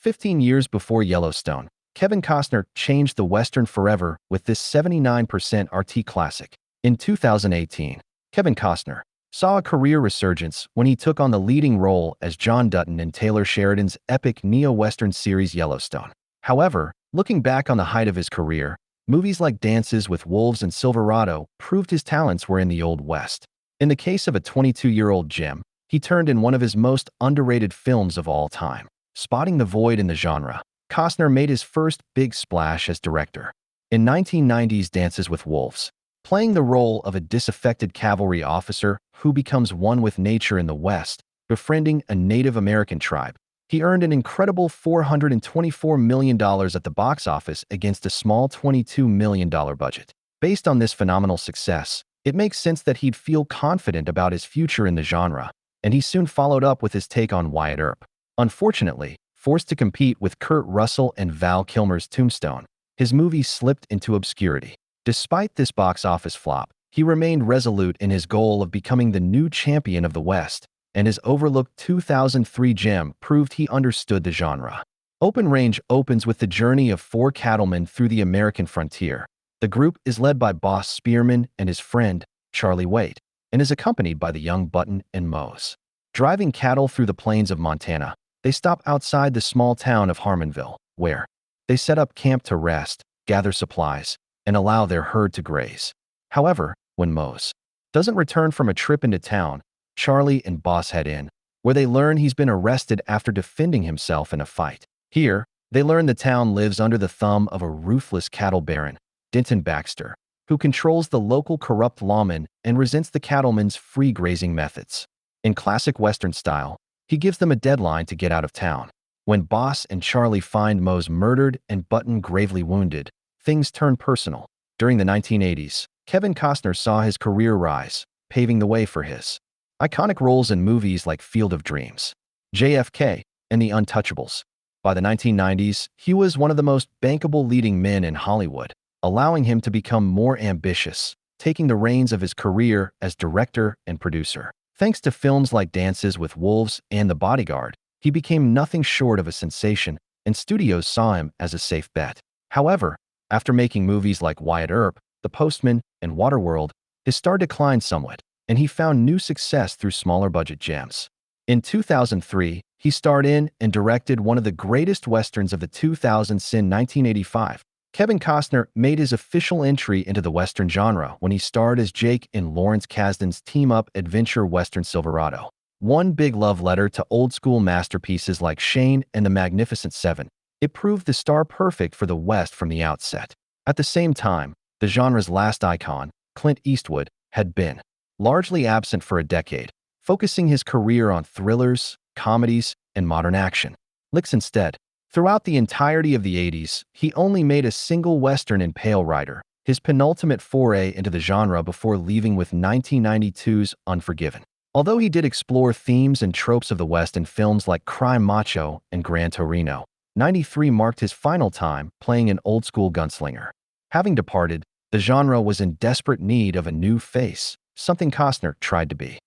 15 years before Yellowstone, Kevin Costner changed the Western forever with this 79% RT classic. In 2018, Kevin Costner saw a career resurgence when he took on the leading role as John Dutton in Taylor Sheridan's epic neo-Western series Yellowstone. However, looking back on the height of his career, movies like Dances with Wolves and Silverado proved his talents were in the Old West. In the case of a 22-year-old gem, he turned in one of his most underrated films of all time. Spotting the void in the genre, Costner made his first big splash as director. In 1990's Dances with Wolves, playing the role of a disaffected cavalry officer who becomes one with nature in the West, befriending a Native American tribe, he earned an incredible $424 million at the box office against a small $22 million budget. Based on this phenomenal success, it makes sense that he'd feel confident about his future in the genre, and he soon followed up with his take on Wyatt Earp. Unfortunately, forced to compete with Kurt Russell and Val Kilmer's Tombstone, his movie slipped into obscurity. Despite this box office flop, he remained resolute in his goal of becoming the new champion of the West, and his overlooked 2003 gem proved he understood the genre. Open Range opens with the journey of four cattlemen through the American frontier. The group is led by Boss Spearman and his friend, Charlie Waite, and is accompanied by the young Button and Mose. Driving cattle through the plains of Montana, they stop outside the small town of Harmonville, where they set up camp to rest, gather supplies, and allow their herd to graze. However, when Mose doesn't return from a trip into town, Charlie and Boss head in, where they learn he's been arrested after defending himself in a fight. Here, they learn the town lives under the thumb of a ruthless cattle baron, Denton Baxter, who controls the local corrupt lawmen and resents the cattlemen's free grazing methods. In classic Western style, he gives them a deadline to get out of town. When Boss and Charlie find Mose murdered and Button gravely wounded, things turn personal. During the 1980s, Kevin Costner saw his career rise, paving the way for his iconic roles in movies like Field of Dreams, JFK, and The Untouchables. By the 1990s, he was one of the most bankable leading men in Hollywood, allowing him to become more ambitious, taking the reins of his career as director and producer. Thanks to films like Dances with Wolves and The Bodyguard, he became nothing short of a sensation, and studios saw him as a safe bet. However, after making movies like Wyatt Earp, The Postman, and Waterworld, his star declined somewhat, and he found new success through smaller-budget gems. In 2003, he starred in and directed one of the greatest westerns of the 2000s in 1985. Kevin Costner made his official entry into the Western genre when he starred as Jake in Lawrence Kasdan's team-up adventure Western Silverado. One big love letter to old-school masterpieces like Shane and the Magnificent Seven, it proved the star perfect for the West from the outset. At the same time, the genre's last icon, Clint Eastwood, had been largely absent for a decade, focusing his career on thrillers, comedies, and modern action. Licks instead. Throughout the entirety of the 80s, he only made a single Western in Pale Rider, his penultimate foray into the genre before leaving with 1992's Unforgiven. Although he did explore themes and tropes of the West in films like Crime Macho and Gran Torino, 93 marked his final time playing an old-school gunslinger. Having departed, the genre was in desperate need of a new face, something Costner tried to be.